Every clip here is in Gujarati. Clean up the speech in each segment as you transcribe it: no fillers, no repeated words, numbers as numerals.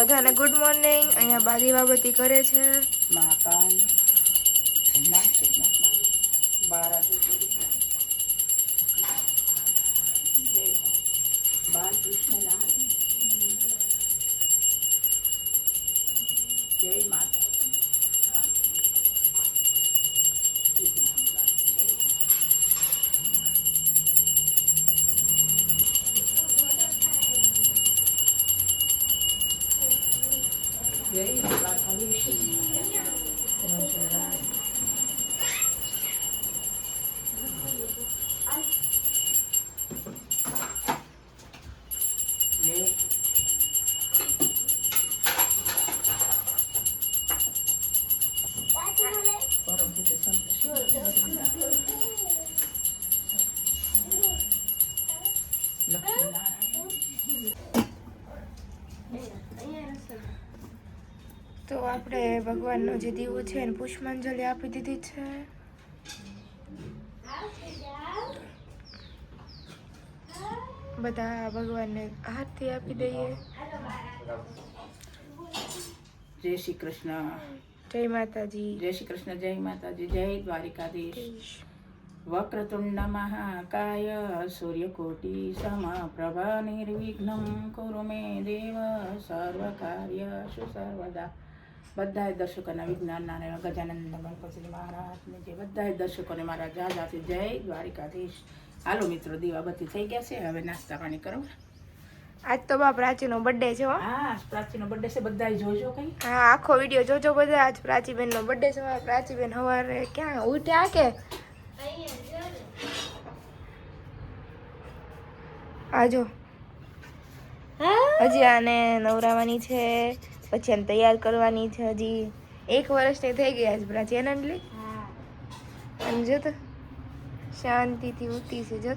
બધાને ગુડ મોર્નિંગ. અહીંયા બાદી બાબતી કરે છે. તો આપણે ભગવાનનો જે દીવો છે એને પુષ્પાંજલિ આપી દીધી છે. બધા ભગવાનને હાથથી આપી દઈએ. જય શ્રી કૃષ્ણ. જય માતાજી. જય શ્રી કૃષ્ણ. જય માતાજી. જય દ્વારિકાધીશ. વક્રતુંડ મહાકાય સૂર્યકોટિ સમપ્રભા નિર્વિઘ્નમ કુરુ મે દેવ સર્વકાર્યેષુ સર્વદા. બધા દર્શકોના વિજ્ઞાનના ગજાનંદ ગણપતિ મહારાજને જે બધા દર્શકોને મારા જાજાથી જય દ્વારિકાધીશ. હાલો મિત્રો, દીવાબત્તી થઈ ગયા છે, હવે નાસ્તા પાણી કરો. આજ તો બા પ્રાચીનો બર્થડે છે. હા, પ્રાચીનો બર્થડે છે, બધા જોજો કઈ. હા, આખો વિડીયો જોજો બધા. આજ પ્રાચીબેનનો બર્થડે છે. પ્રાચીબેન સવારે ક્યાં ઉઠ્યા કે આજો હજી આને નવરાવાની છે, પછી આને તૈયાર કરવાની છે. હજી 1 વર્ષની થઈ ગઈ આજ પ્રાચી આનંદલી. અને જો તો શાંતિથી ઉઠી છે. જો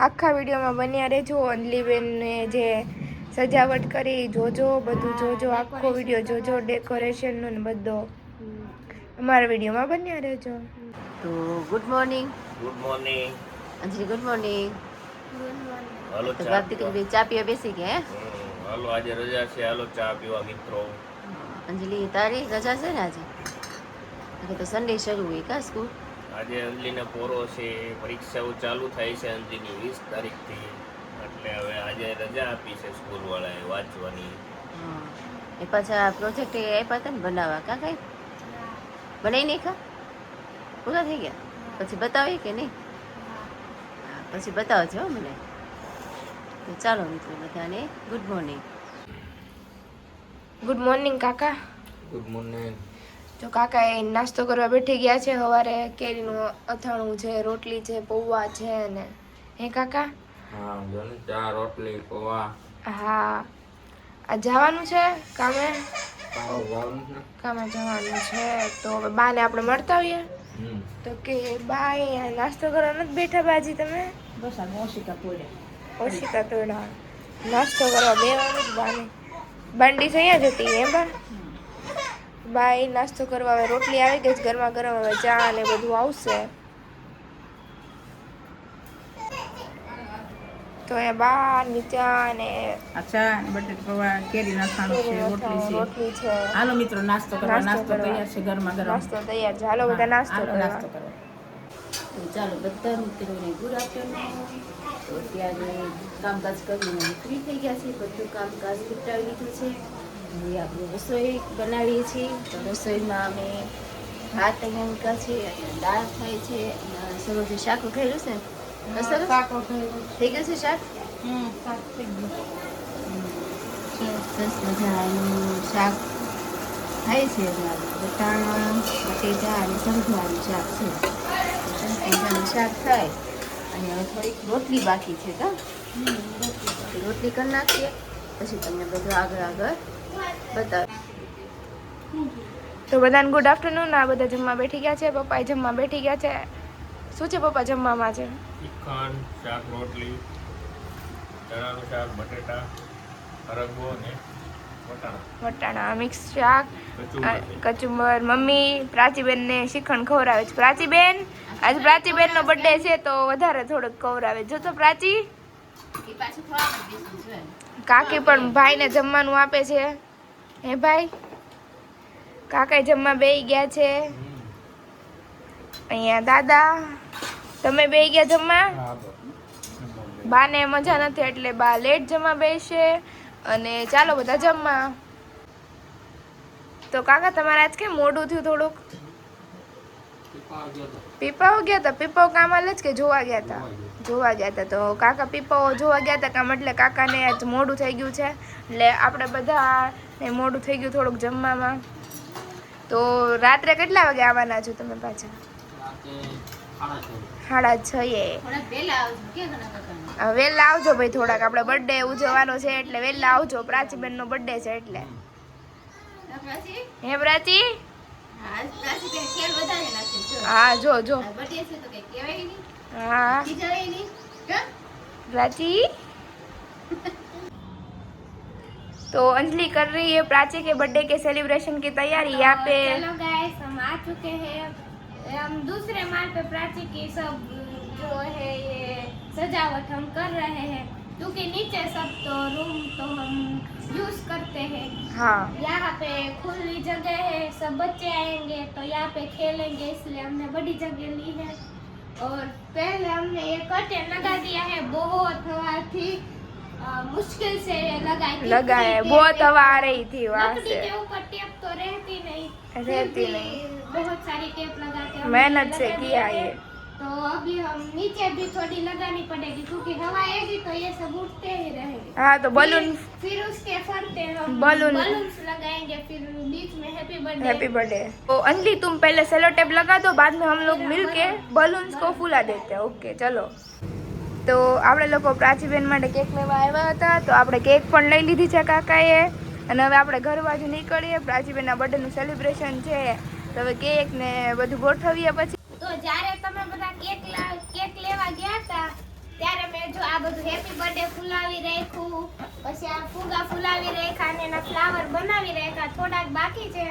આખા વિડીયોમાં બન્યા રહેજો. અંજલીબેનને જે સજાવટ કરી જોજો, બધું જોજો. આખો વિડીયો જોજો, ડેકોરેશનનો ને બધો અમારા વિડીયોમાં બન્યા રહેજો. તો good morning. Good morning Anjali. Good morning. હાલો તો બાપ દીકરી ચા પીવા બેસી ગયા. હાલો, આજે રજા છે, હાલો ચા પીવા મિત્રો. અંજલિ તારી રજા છે ને આજે? તો સન્ડે શરૂ હોય કા સ્કૂલ? આજે અંજલિને પોરો છે, પરીક્ષાઓ ચાલુ થાય છે અંજલિની 20 તારીખથી, એટલે હવે આજે રજા આપી છે સ્કૂલ વાળાએ વાંચવાની. એ પાછા પ્રોજેક્ટ આપ્યા હતા ને બનાવવા, કા કઈ બનાવી નહીં ખા પૂરા થઈ ગયા? પછી બતાવીએ કે નહીં? પછી બતાવજો મને. તો ચાલો મિત્રો, બધાને ગુડ મોર્નિંગ. ગુડ મોર્નિંગ કાકા. Good morning. જો કાકા એ નાસ્તો કરવા બેઠી ગયા છે. સવારે કેરીનું અથાણું છે, રોટલી છે, પૌવા છે ને. હે કાકા? હા, જો ને ચા, રોટલી, પૌવા. હા, આ જવાનું છે કામે? કામે જવાનું છે. તો હવે બાને આપણે મળતા આવીએ. તો કે બા અહીંયા નાસ્તો કરવા નથી બેઠા બાજી તમે? બસ આ ઓશિકા તોડ્યા. ઓશિકા તોડા નાસ્તો કરવા બેવાનું જ બાને. બાંડી અહીંયા જતી એમ બા? બા એ નાસ્તો કરવા હવે રોટલી આવી ગઈ છે ગરમા ગરમ. હવે ચા ને બધું આવશે. તો એ બા ની ચા ને અચ્છા, બટેટા પૌવા, કેરીના અથાણું છે, રોટલી છે. હાલો મિત્રો, નાસ્તો કરવા. નાસ્તો તૈયાર છે, ગરમા ગરમ નાસ્તો તૈયાર છે. હાલો બધા નાસ્તો કરવા. નાસ્તો કરો. તો ચાલો બધા મિત્રોને ગુડ આફ્ટરનૂન. તો અત્યારે કામકાજ કરીને ફ્રી થઈ ગયા છે, બધું કામકાજ નિપટાવી લીધું છે. હવે આપણે રસોઈ બનાવીએ છીએ. તો રસોઈમાં અમે ભાત તૈયાર મૂક્યા છે અને દાળ થાય છે અને સરસ શાક ખાયેલું છે. સરસ થઈ ગયું છે શાક. સરસ મજાનું શાક થાય છે. વટાણા બટેટા અને સંભાળનું શાક છે. સરસ મજાનું શાક થાય અને હવે થોડીક રોટલી બાકી છે. રોટલી કરી નાખીએ પછી તમને બધું આગળ બતાવ. તો બધાને ગુડ આફ્ટરનૂન. આ બધા જમવા બેઠી ગયા છે, પપ્પા જમવા બેઠી ગયા છે. શું છે પપ્પા જમવામાં છે? ચિકન, શાક, રોટલી, ચણાનું શાક, બટેટા, હરગવો ને વટાણા મિક્સ શાક, કચુંબર. કચુંબર. મમ્મી પ્રાચીબેનને શ્રીખંડ ખવડાવે છે. પ્રાચીબેન, આજે પ્રાચીબેનનો બર્થડે છે તો વધારે થોડુંક ખવડાવે. જો તો પ્રાચી કાકી પણ ભાઈને જમવાનું આપે છે. હે ભાઈ, કાકા જમવા બેસી ગયા છે. અહીંયા દાદા, તમે બેસી ગયા જમવા? બાને મજા નથી એટલે બા લેટ જમવા બેસે. અને ચાલો બધા જમવા. તો કાકા તમારે આજ કેમ મોડું થયું થોડુંક? પીપાઓ ગયા હતા. પીપાઓ કામ આલે જ કે જોવા ગયા હતા? જોવા ગયા હતા. તો કાકા પીપાઓ જોવા ગયા હતા કામ એટલે કાકાને આજ મોડું થઈ ગયું છે. એટલે આપણે બધા મોડું થઈ ગયું થોડુંક જમવામાં. તો રાત્રે કેટલા વાગે આવવાના છો તમે પાછા? 6:30. વહેલા આવજો ભાઈ થોડાક. આપણે બર્થડે ઉજવવાનો છે એટલે વહેલા આવજો. પ્રાચીબેનનો બર્થડે છે એટલે. હે પ્રાચી? હા જો हाँ प्राची तो अंजलि कर रही है प्राची के बर्थडे के सेलिब्रेशन की तैयारी यहाँ पे। चलो गाइस हम आ चुके हैं, हम दूसरे माल पे प्राची की सब जो है ये सजावट हम कर रहे हैं क्योंकि नीचे सब तो रूम तो हम यूज करते हैं। हाँ यहाँ पे खुली जगह है, सब बच्चे आएंगे तो यहाँ पे खेलेंगे, इसलिए हमने बड़ी जगह ली है। और पहले हमने ये कर्टेन लगा दिया है, बहुत हवा थी, मुश्किल से लगाए, बहुत हवा आ रही थी वहाँ लकड़ी से। के ऊपर टेप तो रहती नहीं, रहती फिर भी नहीं। बहुत सारी टेप लगाते हैं, मेहनत से लगा किया दिया है। ये। तो अभी हम नीचे भी थोड़ी लगानी पड़ेगी क्योंकि हवा आएगी तो ये सब उठते ही रहेंगे। हाँ तो बलून फिर उसके फरते हम बलून- बलून्स लगाएंगे, फिर बीच में हैप्पी बर्थडे। Happy birthday. तो अंजलि तुम पहले सेलो टेप लगा दो, बाद में हम लोग मिल के बलून्स को फूला देते हैं। ओके चलो। તો આપણે લોકો પ્રાચીબેન માટે કેક લેવા આવ્યા હતા, તો આપણે કેક પણ લઈ લીધી છે કાકાએ, અને હવે આપણે ઘર બાજુ નીકળીએ. પ્રાચીબેનના બર્થડેનું સેલિબ્રેશન છે તો હવે કેક ને બધું ગોઠવીએ પછી. તો જ્યારે તમે બધા કેક લેવા ગયા હતા ત્યારે મેં જો આ બધું હેપી બર્થડે ફૂલાવી રાખ્યું, પછી આ ફુગા ફૂલાવી રાખ્યા અને એના ફ્લાવર બનાવી રાખ્યા, થોડાક બાકી છે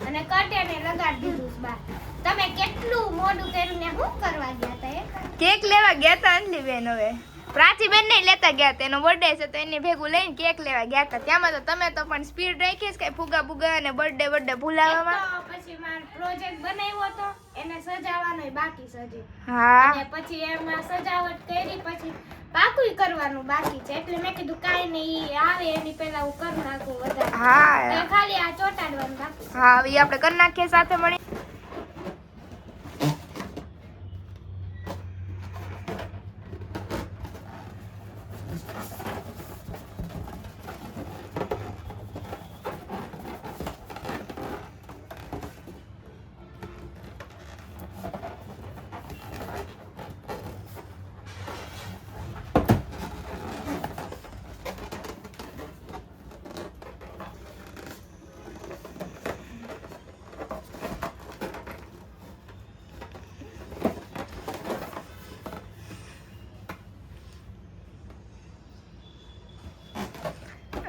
અને કર્ટેને લગાડી દીધું છે બહાર. તમે કેટલું મોડું કર્યું ને શું કરવા ગયા હતા? કેક લેવા ગયા હતા અંજલિબેન. હવે પ્રાચીબેન ને લેતા ગયા હતા, એનો બર્થડે છે તો એને ભેગું લઈને કેક લેવા ગયા હતા. ત્યાંમાં તો તમે તો પણ સ્પીડ રાખી છે, કઈ ફુગા ફુગા અને બર્થડે ભૂલાવવામાં. તો પછી મારો પ્રોજેક્ટ બનાવ્યો હતો એને સજાવવાનો બાકી છે હજી. હા અને પછી એમાં સજાવટ કરી, પછી પાકું કરવાનું બાકી છે, એટલે મેં કીધું કાંઈ નહીં, ઈ આવે એની પહેલા હું કરી નાખું વધારે. હા તો ખાલી આ ચોટાડવાનું બાકી છે. હા હવે આપણે કરી નાખીએ સાથે મળી.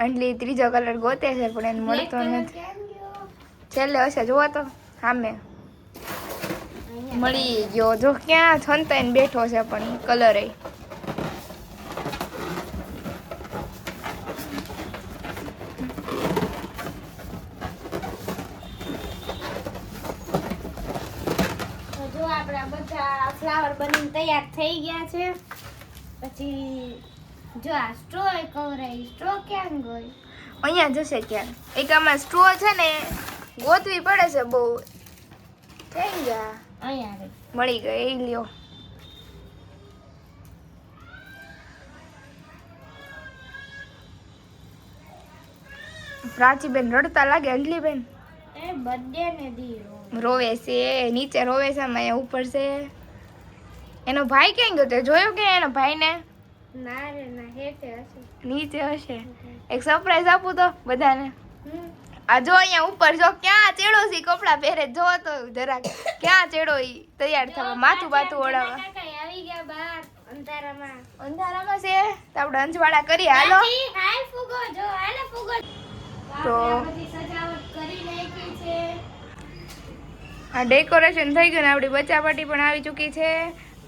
અંજલિ ત્રીજો કલર ગોતે છે પણ એને મળતો નથી. છેલ્લે હશે જોવા તો સામે મળી ગયો. જો ક્યાં છંતાઈને બેઠો છે પણ કલર તો જો આપણા બધા ફ્લાવર બનીને તૈયાર થઈ ગયા છે. પછી જો આ સ્ટ્રો કવરાઈ, સ્ટ્રો ક્યાં ગઈ? અહીંયા જશે ક્યાં? એક આમાં સ્ટ્રો છે ને ગોતવી પડે છે બહુ. થઈ ગયા, અહીંયા રે. મળી ગઈ, એ લ્યો. પ્રાચીબેન રડતા લાગે. અંજલીબેન એ બર્થડે ને દી રોવે છે, નીચે રોવે છે, અહીંયા ઉપર છે. એનો ભાઈ ક્યાં ગયો? તે જોયો કે એનો ભાઈને? ના રે ના, હેઠે હશે. નીચે હશે. એક સરપ્રાઈઝ આપું તો બધાને. આ જો અહીંયા ઉપર જો ક્યાં ચેડો છે, કપડા પહેરે જો તો જરાક ક્યાં ચેડો ઈ તૈયાર થવા, માથું બાથું ઓળાવવા. કાકા આવી ગયા બહાર અંધારામાં. અંધારામાં છે તો આપણે અંજવાળા કરીએ. હાલો પ્રાચી, હાલ ફુગો જો, હાલે ફુગો. તો બધી સજાવટ કરી નાખી છે. આ ડેકોરેશન થઈ ગયું ને આપણી બચ્ચા પાર્ટી પણ આવી ચૂકી છે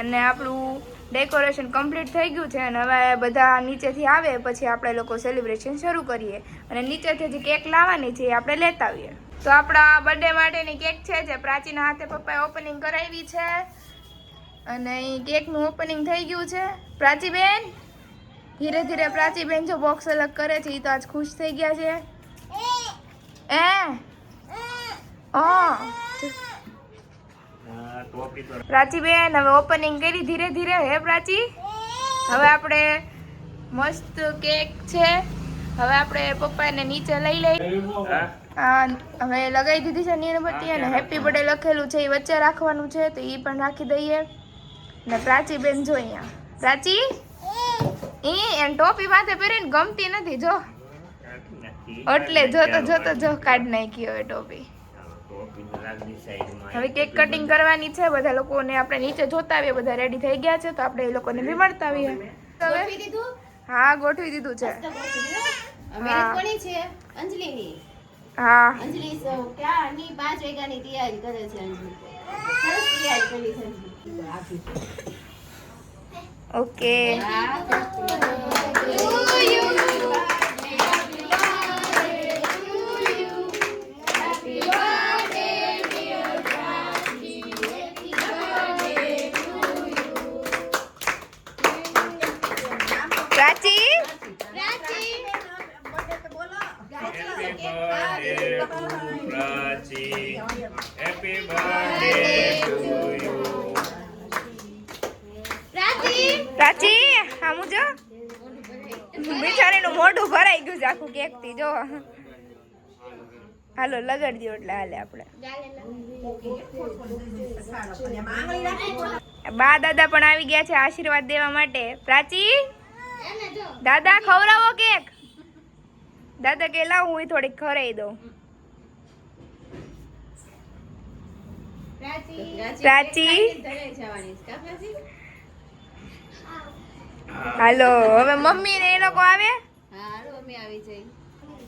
અને આપણું ડેકોરેશન કમ્પ્લીટ થઈ ગયું છે અને હવે બધા નીચેથી આવે પછી આપણે લોકો સેલિબ્રેશન શરૂ કરીએ અને નીચેથી જે કેક લાવવાની છે એ આપણે લેતા આવીએ. તો આપણા બર્થડે માટેની કેક છે જે પ્રાચીના હાથે પપ્પાએ ઓપનિંગ કરાવી છે અને એ કેકનું ઓપનિંગ થઈ ગયું છે. પ્રાચીબેન ધીરે ધીરે પ્રાચીબેન જો બોક્સ અલગ કરે છે, એ તો આજ ખુશ થઈ ગયા છે. પ્રાચીબેન હવે ઓપનિંગ કરી ધીરે ધીરે. હે પ્રાચી, હવે આપણે મસ્ત કેક છે, હવે આપણે પપ્પાને નીચે લઈ લઈ. હવે લગાવી દીધી છે મીણબત્તી અને હેપી બર્થડે લખેલું છે એ વચ્ચે રાખવાનું છે તો એ પણ રાખી દઈએ. ને પ્રાચીબેન જો અહીંયા, પ્રાચી એને ટોપી માથે પહેરીને ગમતી નથી જો, એટલે જોતો જો કાઢ નાખી હવે ટોપી. હવે કેક કટિંગ કરવાની છે. બધા લોકોને આપણે નીચે જોતા આવીએ, બધા રેડી થઈ ગયા છે તો આપણે એ લોકોને બી મળતા આવીએ. હવે હા ગોઠવી દીધું છે. કોની છે? અંજલિની. હા અંજલિ ક્યાંની 5 વાગ્યાની તૈયારી કરે છે. અંજલિ સરસ તૈયારી કરી છે. Okay. Prachi Happy birthday to you. પ્રાચી આમ જો બિચારીનું મોઢું ભરાઈ ગયું છે આખું કેક થી જો. હાલો લગાડી દો એટલે હાલે આપણે. બા દાદા પણ આવી ગયા છે આશીર્વાદ દેવા માટે. પ્રાચી દાદા ખવડાવો કેક. દાદા કે લાવ હું થોડીક ખવડાવી દઉં. પ્રાચી હાલો હવે મમ્મી ને એ લોકો આવે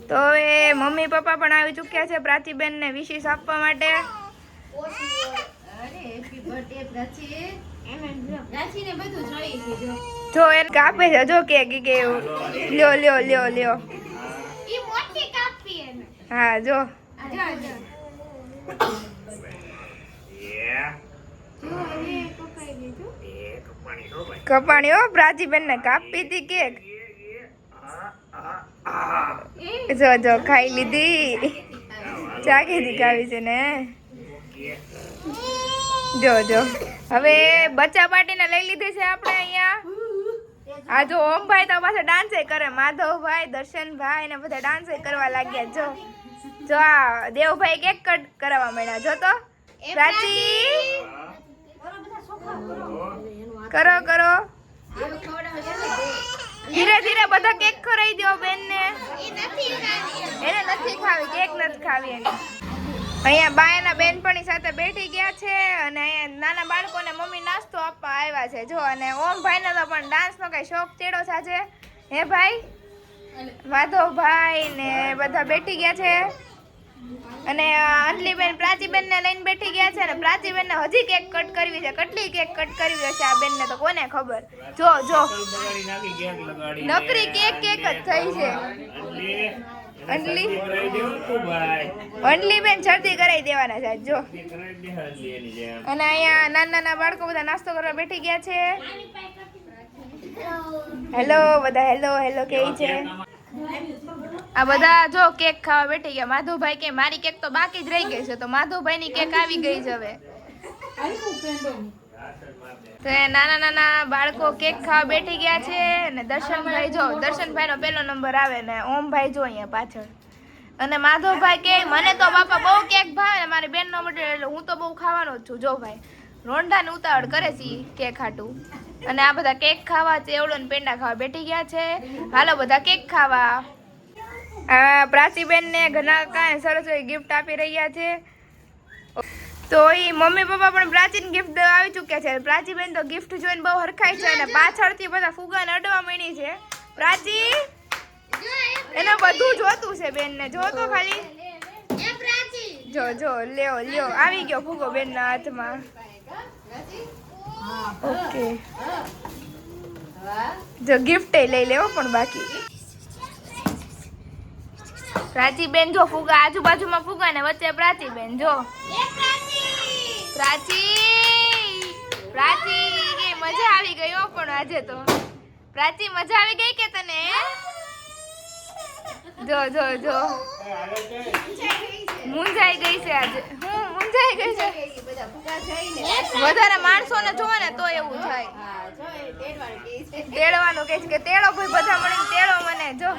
તો હવે મમ્મી પપ્પા પણ આવી ચૂક્યા છે પ્રાચીબેન ને વિશેષ આપવા માટે. જો એને કાપે છે જો કે લ્યો લ્યો લ્યો લ્યો. હા જો કપાણી હો પ્રાચીબેન ને કાપી હતી કેક. જો જો ખાઈ લીધી, ચાકીથી ખાવી છે ને. જો જો હવે બચ્ચા પાર્ટીને લઈ લીધી છે આપણે અહીંયા. આ જો ઓમભાઈ તો પાછા ડાન્સ કરે, માધવભાઈ, દર્શનભાઈ ને બધા ડાન્સ કરવા લાગ્યા. જો જો આ દેવભાઈ કેક કટ કરાવવા માંડ્યા. જો તો પ્રાચી કરો કરો ધીરે ધીરે બધા કેક ખવડાવી દો બેન ને. એને નથી ખાવી કેક, નથી ખાવી એને. અહીંયા બાયના બેનપણી સાથે બેઠી ગયા છે અને અહીંયા નાના બાળકોને મમ્મી નાસ્તો આપવા આવ્યા છે. જો અને ઓમભાઈ ને તો પણ ડાન્સ નો કઈ શોખ ચેડો છે. હે ભાઈ, માધવભાઈ ને બધા બેઠી ગયા છે અને અંજલીબેન પ્રાચીબેન ને લઈને બેઠી ગયા છે અને પ્રાચીબેન ને હજી કેક કટ કરવી છે. કેટલી કેક કટ કરવી હશે આ બેન ને તો કોને ખબર. જો જો નકરી કેક કેક જ થઈ છે. અંજલી બેન શરદી કરાવી દેવાના છે જો. અને અહીંયા નાના નાના બાળકો બધા નાસ્તો કરવા બેઠી ગયા છે. હેલો બધા, હેલો હેલો કેવી છે? આ બધા જો કેક ખાવા બેઠી ગયા. માધવભાઈ કે મારી કેક તો બાકી જ રહી ગઈ છે, તો માધવભાઈની કેક આવી ગઈ છે હવે. તો એ નાના નાના બાળકો કેક ખાવા બેઠી ગયા છે. અને દર્શનભાઈ જો, દર્શનભાઈનો પહેલો નંબર આવે ને ઓમભાઈ જો અહીંયા પાછળ. અને માધવભાઈ કે મને તો બાપા બહુ કેક ભાવે ને મારી બેનનો બર્થડે એટલે હું તો બહુ ખાવાનો જ છું. જો ભાઈ રોંઢાને ઉતાવળ કરે છે કેક હાટું. અને આ બધા કેક ખાવા, ચેવડો ને પેંડા ખાવા બેઠી ગયા છે. હાલો બધા કેક ખાવા. પ્રાચીબેન ને ઘણા કાંઈ સરસ ગિફ્ટ આપી રહ્યા છે. તો એ મમ્મી પપ્પા પણ પ્રાચીન ગિફ્ટ આવી ચૂક્યા છે. પ્રાચીબેન તો ગિફ્ટ જોઈને બહુ હરખાય છે અને પાછળથી બધા ફુગાને અડવા માંડી છે. પ્રાચી એને બધું જોતું છે બેન ને, જો તો ખાલી જો જો લ્યો લ્યો આવી ગયો ફુગો બેન ના હાથમાં. ઓકે જો ગિફ્ટ લઈ લેવો પણ બાકી. પ્રાચીબેન જો ફુગા આજુબાજુમાં ફુગા ને વચ્ચે પ્રાચીબેન જો. પ્રાચી કે મજા આવી ગઈ હો પણ આજે તો. પ્રાચી મજા આવી ગઈ કે તને? જો જો જો મુંજાઈ ગઈ છે આજે. હું મુંજાઈ ગઈ છે. વધારે માણસોને જોવે ને તો એવું થાય. તેડવાનું કે છે કે તેડો ભાઈ, બધા મળીને તેડો મને. જો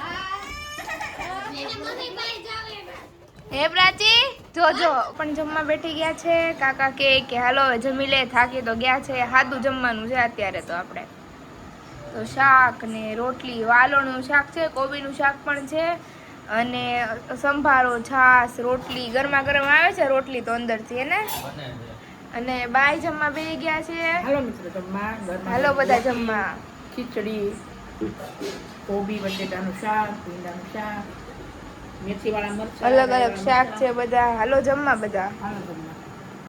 હે પ્રાચી જો જો પણ જમવા બેઠી ગયા છે. કાકા કે હાલો હવે જમી લે, થાકી તો ગયા છે. સાદું જમવાનું છે અત્યારે તો આપણે. તો શાક ને રોટલી, વાલોળનું શાક છે, કોબીનું શાક પણ છે અને સંભારો, છાશ, રોટલી ગરમા ગરમ આવે છે રોટલી તો અંદરથી એને. અને બાય જમવા બેસી ગયા છે. હાલો મિત્રો જમવા. હાલો બધા જમવા. ખીચડી, કોબી બટેટાનું શાક, ભીંડાનું શાક, મેથીવાળા મરચાં, અલગ અલગ શાક છે બધા. હાલો જમવા બધા. હાલો